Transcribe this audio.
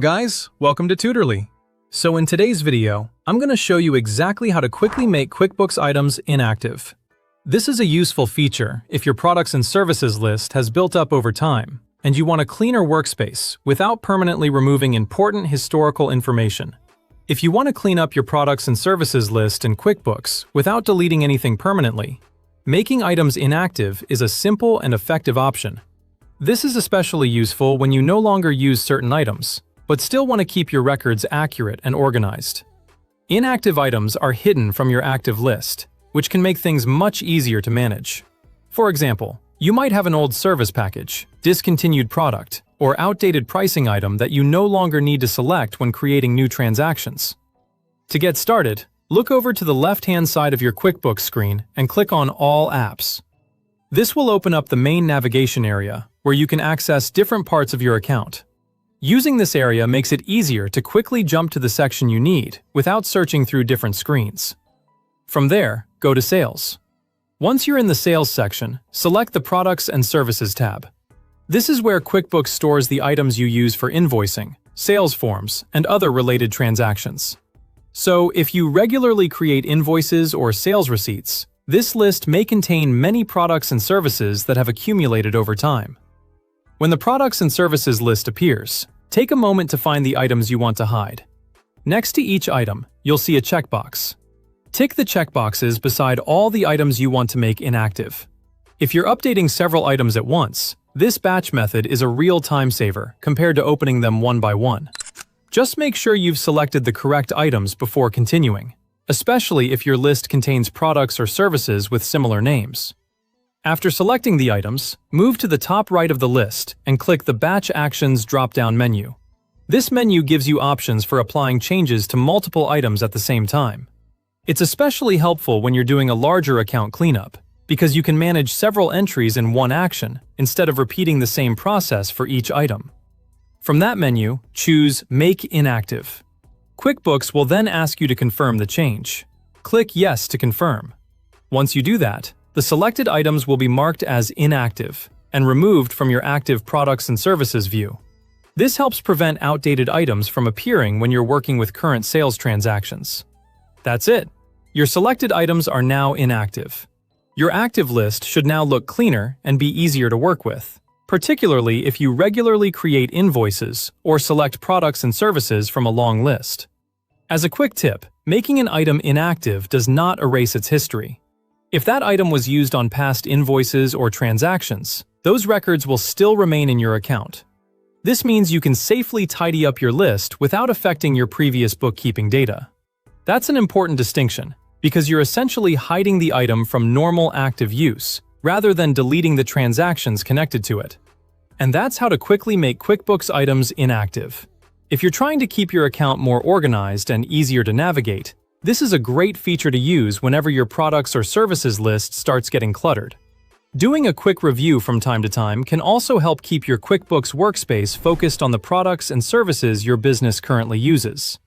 Guys, welcome to Tutorly. So in today's video, I'm going to show you exactly how to quickly make QuickBooks items inactive. This is a useful feature if your products and services list has built up over time, and you want a cleaner workspace without permanently removing important historical information. If you want to clean up your products and services list in QuickBooks without deleting anything permanently, making items inactive is a simple and effective option. This is especially useful when you no longer use certain items, but still want to keep your records accurate and organized. Inactive items are hidden from your active list, which can make things much easier to manage. For example, you might have an old service package, discontinued product, or outdated pricing item that you no longer need to select when creating new transactions. To get started, look over to the left-hand side of your QuickBooks screen and click on All Apps. This will open up the main navigation area, where you can access different parts of your account. Using this area makes it easier to quickly jump to the section you need without searching through different screens. From there, go to Sales. Once you're in the Sales section, select the Products and Services tab. This is where QuickBooks stores the items you use for invoicing, sales forms, and other related transactions. So, if you regularly create invoices or sales receipts, this list may contain many products and services that have accumulated over time. When the Products and Services list appears, take a moment to find the items you want to hide. Next to each item, you'll see a checkbox. Tick the checkboxes beside all the items you want to make inactive. If you're updating several items at once, this batch method is a real time saver compared to opening them one by one. Just make sure you've selected the correct items before continuing, especially if your list contains products or services with similar names. After selecting the items, move to the top right of the list and click the Batch Actions drop-down menu. This menu gives you options for applying changes to multiple items at the same time. It's especially helpful when you're doing a larger account cleanup, because you can manage several entries in one action instead of repeating the same process for each item. From that menu, choose Make Inactive. QuickBooks will then ask you to confirm the change. Click Yes to confirm. Once you do that, the selected items will be marked as inactive and removed from your active products and services view. This helps prevent outdated items from appearing when you're working with current sales transactions. That's it. Your selected items are now inactive. Your active list should now look cleaner and be easier to work with, particularly if you regularly create invoices or select products and services from a long list. As a quick tip, making an item inactive does not erase its history. If that item was used on past invoices or transactions, those records will still remain in your account. This means you can safely tidy up your list without affecting your previous bookkeeping data. That's an important distinction, because you're essentially hiding the item from normal active use, rather than deleting the transactions connected to it. And that's how to quickly make QuickBooks items inactive. If you're trying to keep your account more organized and easier to navigate, this is a great feature to use whenever your products or services list starts getting cluttered. Doing a quick review from time to time can also help keep your QuickBooks workspace focused on the products and services your business currently uses.